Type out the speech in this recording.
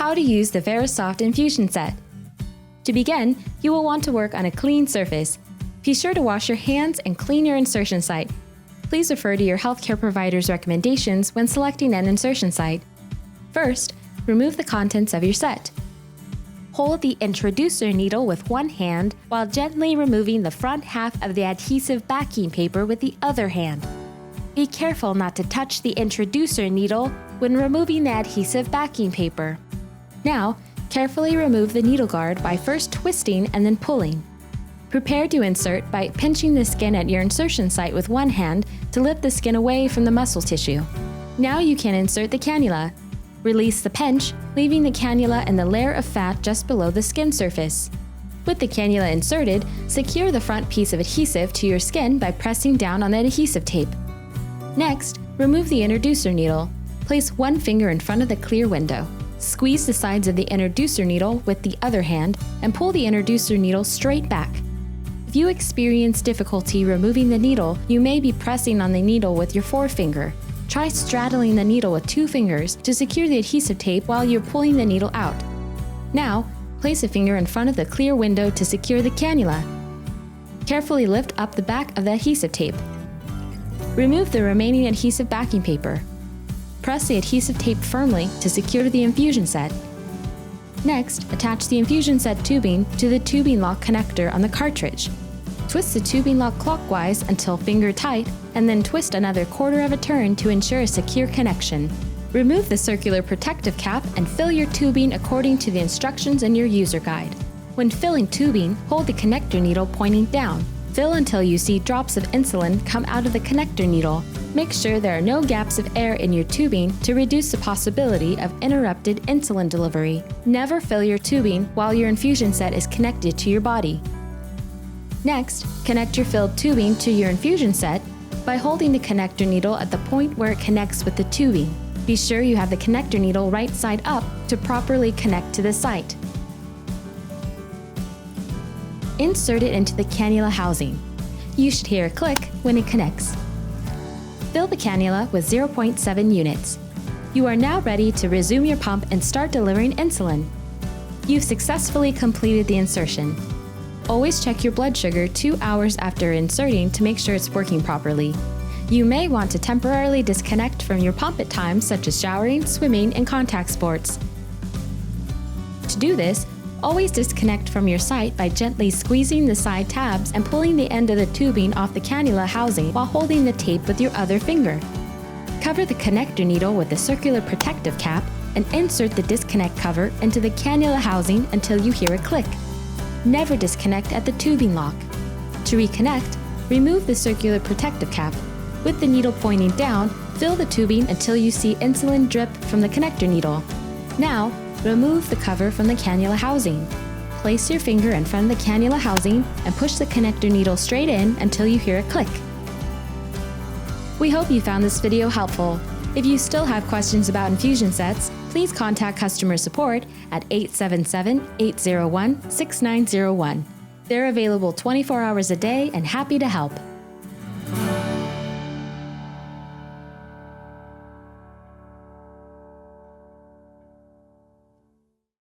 how to use the VariSoft infusion set. To begin, you will want to work on a clean surface. Be sure to wash your hands and clean your insertion site. Please refer to your healthcare provider's recommendations when selecting an insertion site. First, remove the contents of your set. Hold the introducer needle with one hand while gently removing the front half of the adhesive backing paper with the other hand. Be careful not to touch the introducer needle when removing the adhesive backing paper. Now, carefully remove the needle guard by first twisting and then pulling. Prepare to insert by pinching the skin at your insertion site with one hand to lift the skin away from the muscle tissue. Now you can insert the cannula. Release the pinch, leaving the cannula and the layer of fat just below the skin surface. With the cannula inserted, secure the front piece of adhesive to your skin by pressing down on the adhesive tape. Next, remove the introducer needle. Place one finger in front of the clear window. Squeeze the sides of the introducer needle with the other hand and pull the introducer needle straight back. If you experience difficulty removing the needle, you may be pressing on the needle with your forefinger. Try straddling the needle with two fingers to secure the adhesive tape while you're pulling the needle out. Now, place a finger in front of the clear window to secure the cannula. Carefully lift up the back of the adhesive tape. Remove the remaining adhesive backing paper. Press the adhesive tape firmly to secure the infusion set. Next, attach the infusion set tubing to the tubing lock connector on the cartridge. Twist the tubing lock clockwise until finger tight, and then twist another quarter of a turn to ensure a secure connection. Remove the circular protective cap and fill your tubing according to the instructions in your user guide. When filling tubing, hold the connector needle pointing down. Fill until you see drops of insulin come out of the connector needle. Make sure there are no gaps of air in your tubing to reduce the possibility of interrupted insulin delivery. Never fill your tubing while your infusion set is connected to your body. Next, connect your filled tubing to your infusion set by holding the connector needle at the point where it connects with the tubing. Be sure you have the connector needle right side up to properly connect to the site. Insert it into the cannula housing. You should hear a click when it connects. Fill the cannula with 0.7 units. You are now ready to resume your pump and start delivering insulin. You've successfully completed the insertion. Always check your blood sugar 2 hours after inserting to make sure it's working properly. You may want to temporarily disconnect from your pump at times such as showering, swimming, and contact sports. To do this, always disconnect from your site by gently squeezing the side tabs and pulling the end of the tubing off the cannula housing while holding the tape with your other finger. Cover the connector needle with the circular protective cap and insert the disconnect cover into the cannula housing until you hear a click. Never disconnect at the tubing lock. To reconnect, remove the circular protective cap. With the needle pointing down, fill the tubing until you see insulin drip from the connector needle. Now, remove the cover from the cannula housing. Place your finger in front of the cannula housing and push the connector needle straight in until you hear a click. We hope you found this video helpful. If you still have questions about infusion sets, please contact customer support at 877-801-6901. They're available 24 hours a day and happy to help.